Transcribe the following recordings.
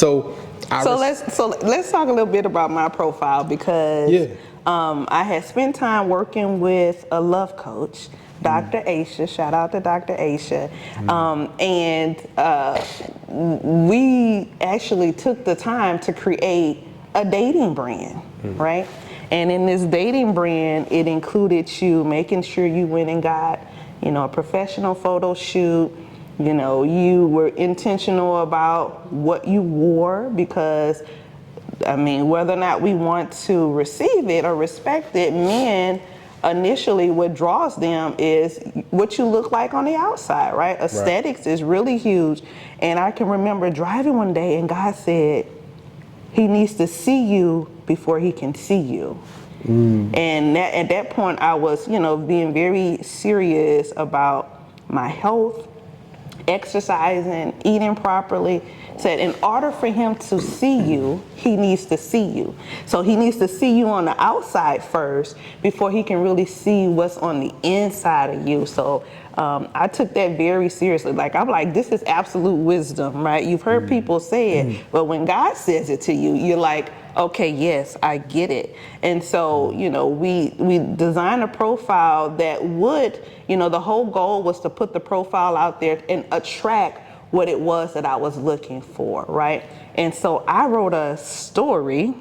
let's talk a little bit about my profile because I had spent time working with a love coach, Dr. Aisha. Shout out to Dr. Aisha. We actually took the time to create a dating brand, right? And in this dating brand, it included you making sure you went and got, a professional photo shoot. You were intentional about what you wore because, whether or not we want to receive it or respect it, men initially what draws them is what you look like on the outside, right? Aesthetics is really huge. And I can remember driving one day and God said, he needs to see you before he can see you. And at that point I was, being very serious about my health, exercising, eating properly. Said in order for him to see you, he needs to see you. So he needs to see you on the outside first before he can really see what's on the inside of you. So I took that very seriously. I'm like, this is absolute wisdom, right? You've heard people say it, but when God says it to you, you're like, okay, yes, I get it. And so, we designed a profile that would, the whole goal was to put the profile out there and attract what it was that I was looking for, right? And so I wrote a story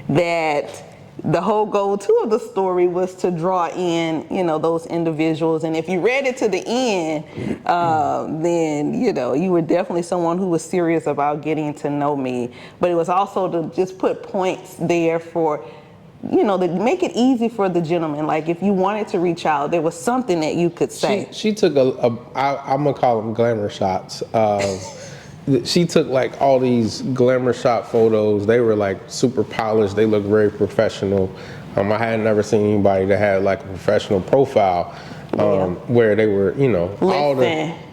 that the whole goal too of the story was to draw in, those individuals. And if you read it to the end, then, you were definitely someone who was serious about getting to know me. But it was also to just put points there for, to make it easy for the gentleman. Like if you wanted to reach out, there was something that you could say. She took I'm gonna call them glamour shots. She took all these glamour shot photos. They were super polished. They looked very professional. I had never seen anybody that had a professional profile where they were,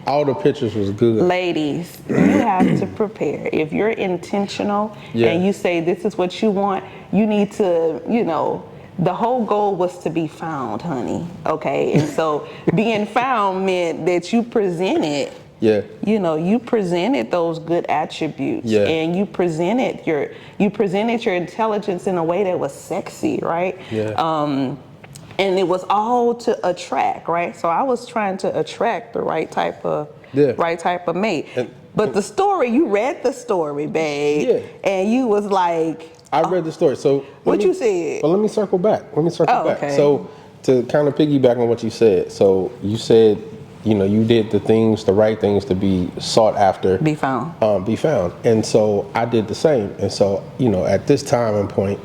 all the pictures was good. Ladies, you have to prepare. If you're intentional and you say this is what you want, you need to, the whole goal was to be found, honey. Okay, and so being found meant that you presented. You presented those good attributes, and you presented your intelligence in a way that was sexy, right? And it was all to attract, right? So I was trying to attract the right type of mate. But the story, you read the story, babe, and you was like, I read the story. So what you said? But let me circle back. Okay. So to kind of piggyback on what you said. So you said, you did the right things to be sought after. Be found. And so I did the same. And so, at this time and point,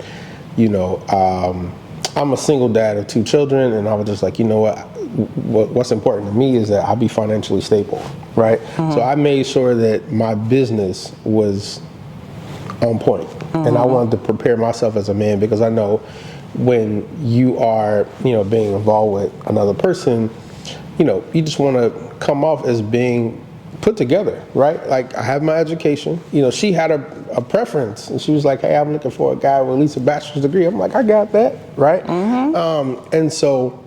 I'm a single dad of 2 children, and I was just like, what's important to me is that I be financially stable, right? So I made sure that my business was on point. And I wanted to prepare myself as a man because I know when you are, being involved with another person, you just want to come off as being put together, right? I have my education. She had a preference, and she was like, hey, I'm looking for a guy with at least a bachelor's degree. I'm like, I got that, right? And so,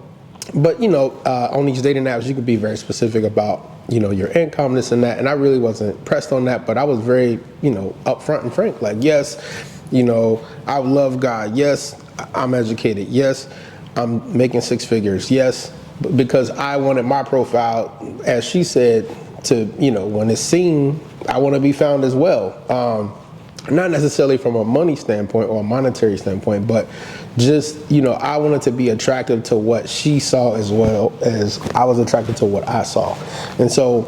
but, on these dating apps, you could be very specific about, your income, this and that. And I really wasn't pressed on that, but I was very, upfront and frank. Yes, I love God. Yes, I'm educated. Yes, I'm making 6 figures. Yes, because I wanted my profile, as she said, to, when it's seen, I want to be found as well. Not necessarily from a money standpoint or a monetary standpoint, but just, I wanted to be attractive to what she saw as well as I was attracted to what I saw. And so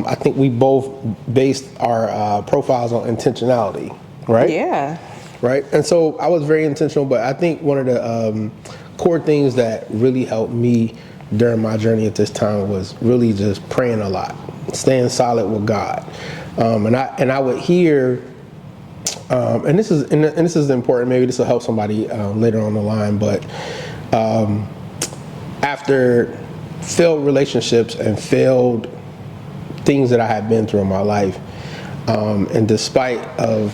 I think we both based our profiles on intentionality, right? Yeah. Right. And so I was very intentional, but I think one of the core things that really helped me during my journey at this time was really just praying a lot, staying solid with God. And I would hear, and this is important, maybe this will help somebody later on the line, but after failed relationships and failed things that I had been through in my life, and despite of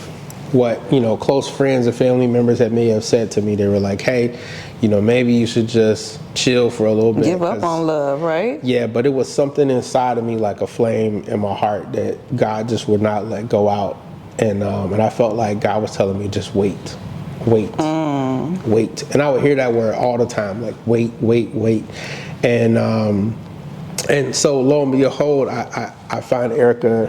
what, close friends and family members that may have said to me, they were like, hey, maybe you should just chill for a little bit. Give up on love, right? Yeah, but it was something inside of me, like a flame in my heart, that God just would not let go out And I felt like God was telling me, just wait, wait, wait. And I would hear that word all the time, like wait, wait, wait. And so lo and behold, I find Eryka,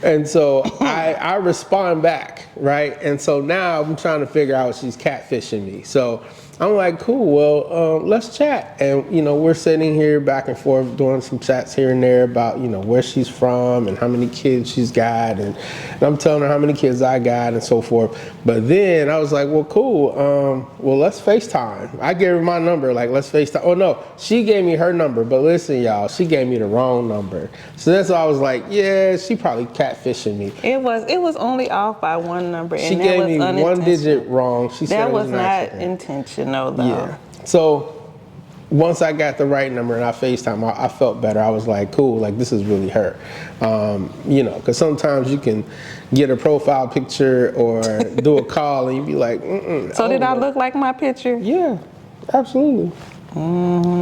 and so I respond back, right? And so now I'm trying to figure out she's catfishing me. So I'm like, cool, well, let's chat. And, you know, we're sitting here back and forth doing some chats here and there about, you know, where she's from and how many kids she's got. And I'm telling her how many kids I got and so forth. But then I was like, well, cool. Well, let's FaceTime. I gave her my number, like, let's FaceTime. Oh, no, she gave me her number. But listen, y'all, she gave me the wrong number. So that's why I was like, yeah, she probably catfishing me. It was only off by one number. She and gave that was me one digit wrong. She said that it was an not accident. intentional, though. Yeah. So once I got the right number and I FaceTime, I felt better. I was like, cool, like this is really her. You know, because sometimes you can get a profile picture or do a call and you be like, So did I look like my picture? Yeah, absolutely.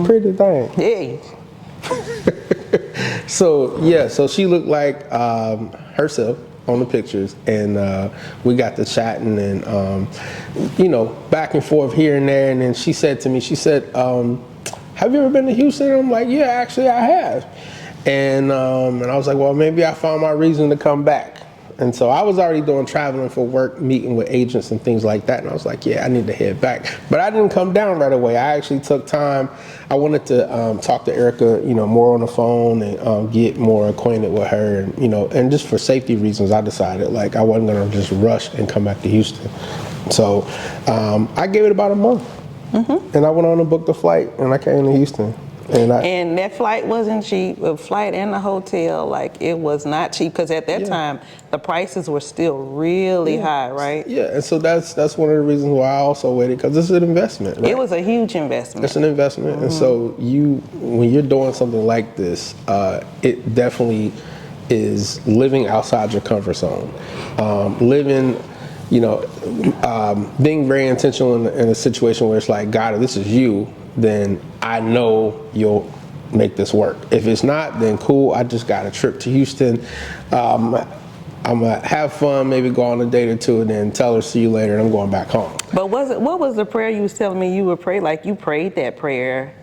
Pretty thing. Hey. So yeah, so she looked like herself on the pictures, and we got to chatting and you know, back and forth here and there. And then she said to me, she said, have you ever been to Houston? And I'm like, yeah, actually I have. And I was like, well, maybe I found my reason to come back. And so I was already doing traveling for work, meeting with agents and things like that. And I was like, yeah, I need to head back. But I didn't come down right away. I actually took time. I wanted to talk to Eryka, you know, more on the phone and get more acquainted with her. And, you know, and just for safety reasons, I decided like I wasn't going to just rush and come back to Houston. So I gave it about a month. And I went on to book the flight and I came to Houston. And that flight wasn't cheap. The flight and the hotel, like, it was not cheap because at that time the prices were still really high, right? Yeah, and so that's one of the reasons why I also waited, because it's an investment. Right? It was a huge investment. It's an investment, and so when you're doing something like this, it definitely is living outside your comfort zone, living. You know, being very intentional in a situation where it's like, God, if this is you, then I know you'll make this work. If it's not, then cool, I just got a trip to Houston. I'm gonna have fun, maybe go on a date or two, and then tell her, see you later, and I'm going back home. But what was the prayer you was telling me you would pray? Like, you prayed that prayer,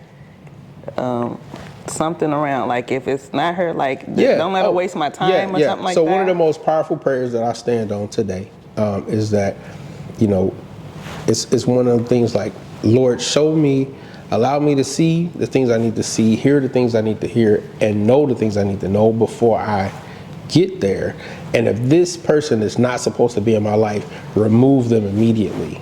something around, like, if it's not her, like, don't let her waste my time or something like that? So one of the most powerful prayers that I stand on today is that, you know, it's one of the things like, Lord, show me, allow me to see the things I need to see, hear the things I need to hear, and know the things I need to know before I get there. And if this person is not supposed to be in my life, remove them immediately.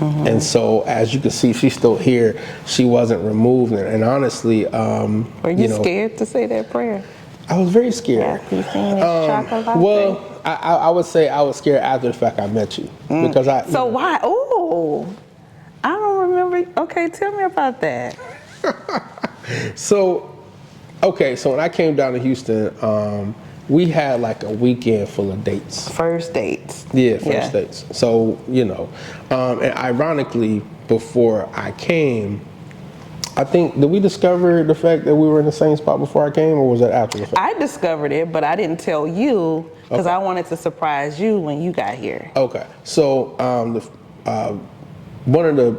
And so, as you can see, she's still here. She wasn't removed. And honestly, were you scared to say that prayer? I was very scared. Well, I would say I was scared after the fact I met you. Because So why? Oh, I don't remember. Okay, tell me about that. So when I came down to Houston, we had like a weekend full of dates. First dates. Yeah, first dates. So, you know, and ironically, before I came, I think, did we discover the fact that we were in the same spot before I came, or was that after the fact? I discovered it, but I didn't tell you because I wanted to surprise you when you got here. Okay. So one of the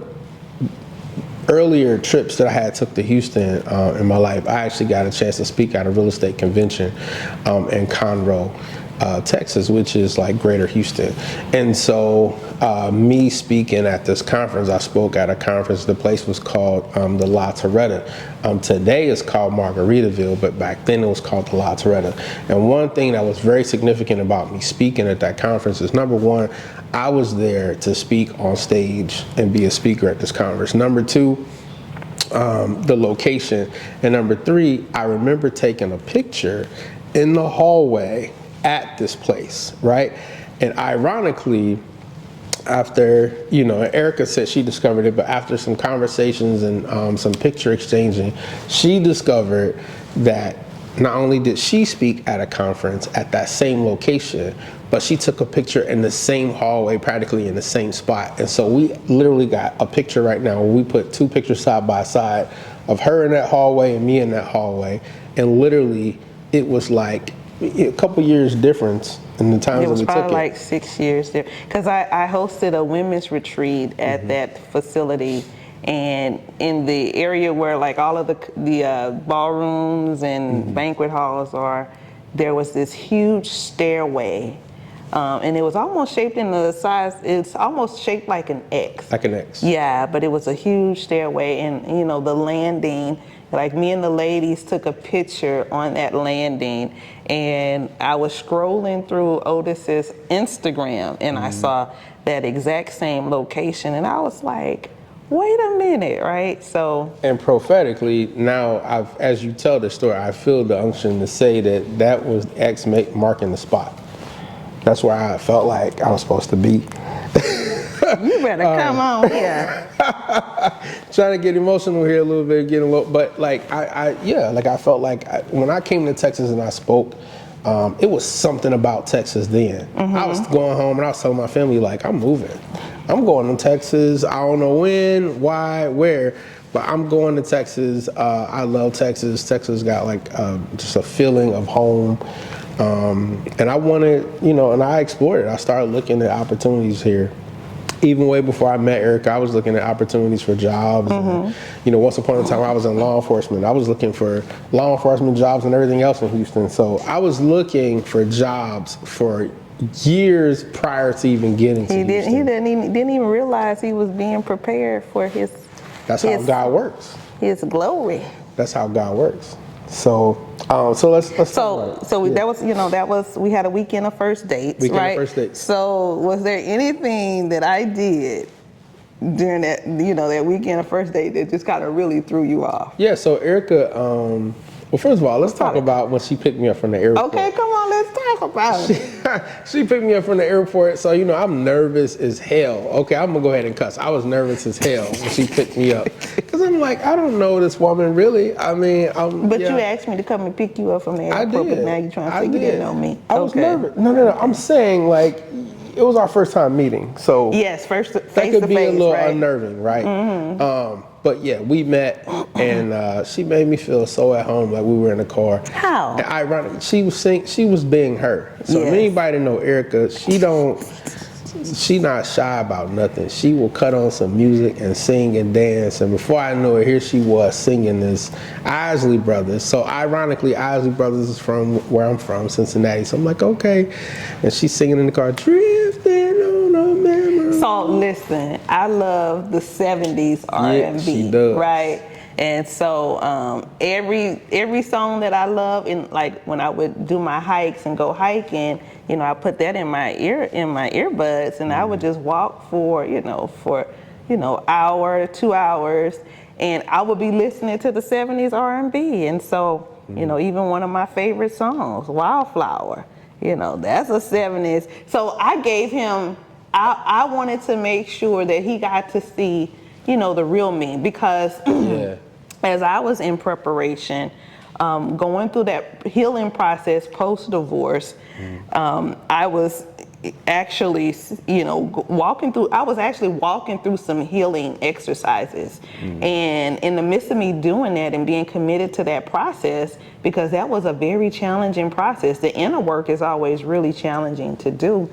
earlier trips that I had took to Houston in my life, I actually got a chance to speak at a real estate convention in Conroe, Texas, which is like Greater Houston. And so me speaking at this conference, I spoke at a conference. The place was called the La Toretta. Today it's called Margaritaville, but back then it was called the La Toretta. And one thing that was very significant about me speaking at that conference is, number one, I was there to speak on stage and be a speaker at this conference. Number two, the location. And number three, I remember taking a picture in the hallway at this place, right? And ironically, after, you know, Eryka said she discovered it, but after some conversations and some picture exchanging, she discovered that not only did she speak at a conference at that same location, but she took a picture in the same hallway, practically in the same spot. And so we literally got a picture right now where we put two pictures side by side of her in that hallway and me in that hallway. And literally it was like a couple years difference in the times It that was we probably took it? like 6 years there, because I hosted a women's retreat at that facility, and in the area where like all of the ballrooms and banquet halls are, there was this huge stairway, and it was almost shaped in the size. It's almost shaped like an X. Like an X. Yeah, but it was a huge stairway, and you know the landing. Like me and the ladies took a picture on that landing, and I was scrolling through Otis's Instagram, and I saw that exact same location, and I was like, wait a minute, right? So, And prophetically, now as you tell the story, I feel the unction to say that was X marking the spot. That's where I felt like I was supposed to be. you better come on here. Trying to get emotional here a little bit, but like I felt like when I came to Texas and I spoke, it was something about Texas then. I was going home and I was telling my family like, I'm moving. I'm going to Texas. I don't know when, why, where, but I'm going to Texas. I love Texas. Texas got like just a feeling of home. And I wanted, and I explored it. I started looking at opportunities here. Even way before I met Eryka, I was looking at opportunities for jobs. And, once upon a time I was in law enforcement. I was looking for law enforcement jobs and everything else in Houston. So I was looking for jobs for years prior to even getting to Houston. He didn't even realize he was being prepared for his. That's how God works. His glory. That's how God works. So let's talk about it. So that was we had a weekend of first dates, right? First dates. So was there anything that I did during that that weekend of first date that just kind of really threw you off? Yeah. So Eryka, well, first of all, let's talk about when she picked me up from the airport. Okay, come on, let's talk about it. She picked me up from the airport, so I'm nervous as hell. Okay, I'm gonna go ahead and cuss. I was nervous as hell when she picked me up, because I'm like, I don't know this woman really. I mean, But you asked me to come and pick you up from the airport. I did. But now you're trying to say you didn't know me. I was nervous. No. I'm saying like, it was our first time meeting, so yes, first face that could to be face, a little right? unnerving, right? But yeah, we met, and she made me feel so at home, like we were in the car. How? And ironically, she was being her. So Yes. if anybody know Eryka, she not shy about nothing. She will cut on some music and sing and dance. And before I know it, here she was singing this Isley Brothers. So ironically, Isley Brothers is from where I'm from, Cincinnati. So I'm like, okay. And she's singing in the car, drifting on a memory. So listen, I love the 70s R&B, she does. right? And so every song that I love, in like when I would do my hikes and go hiking, I put that in my earbuds, and I would just walk for hour, 2 hours, and I would be listening to the 70s R&B. And so even one of my favorite songs, Wildflower, that's a 70s. So I gave him. I wanted to make sure that he got to see, the real me, because as I was in preparation, going through that healing process post-divorce, I was actually, walking through some healing exercises. And in the midst of me doing that and being committed to that process, because that was a very challenging process. The inner work is always really challenging to do.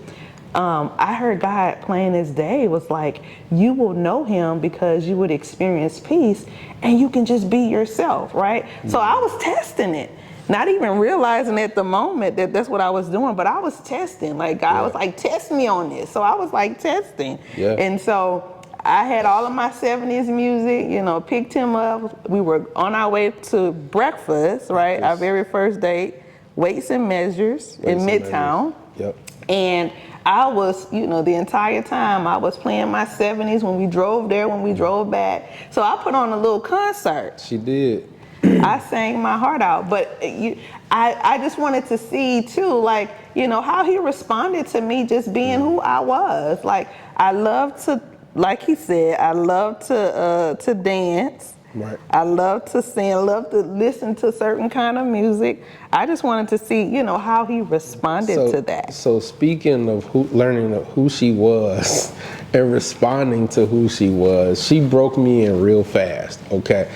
I heard God plain as day was like, you will know him because you would experience peace and you can just be yourself, right? So I was testing it, not even realizing at the moment that that's what I was doing, but I was testing. Like God was like, test me on this. So I was like testing. Yeah. And so I had all of my 70s music, picked him up. We were on our way to breakfast, right? Our very first date, Weights and Measures in Midtown. Yep. And I was, the entire time I was playing my 70s when we drove there, when we drove back. So I put on a little concert. She did. I sang my heart out. But I just wanted to see, too, like, how he responded to me just being who I was. Like, I love to, like he said, I love to dance. Right. I love to sing, I love to listen to certain kind of music. I just wanted to see, how he responded to that. So speaking of learning who she was and responding to who she was, she broke me in real fast, okay?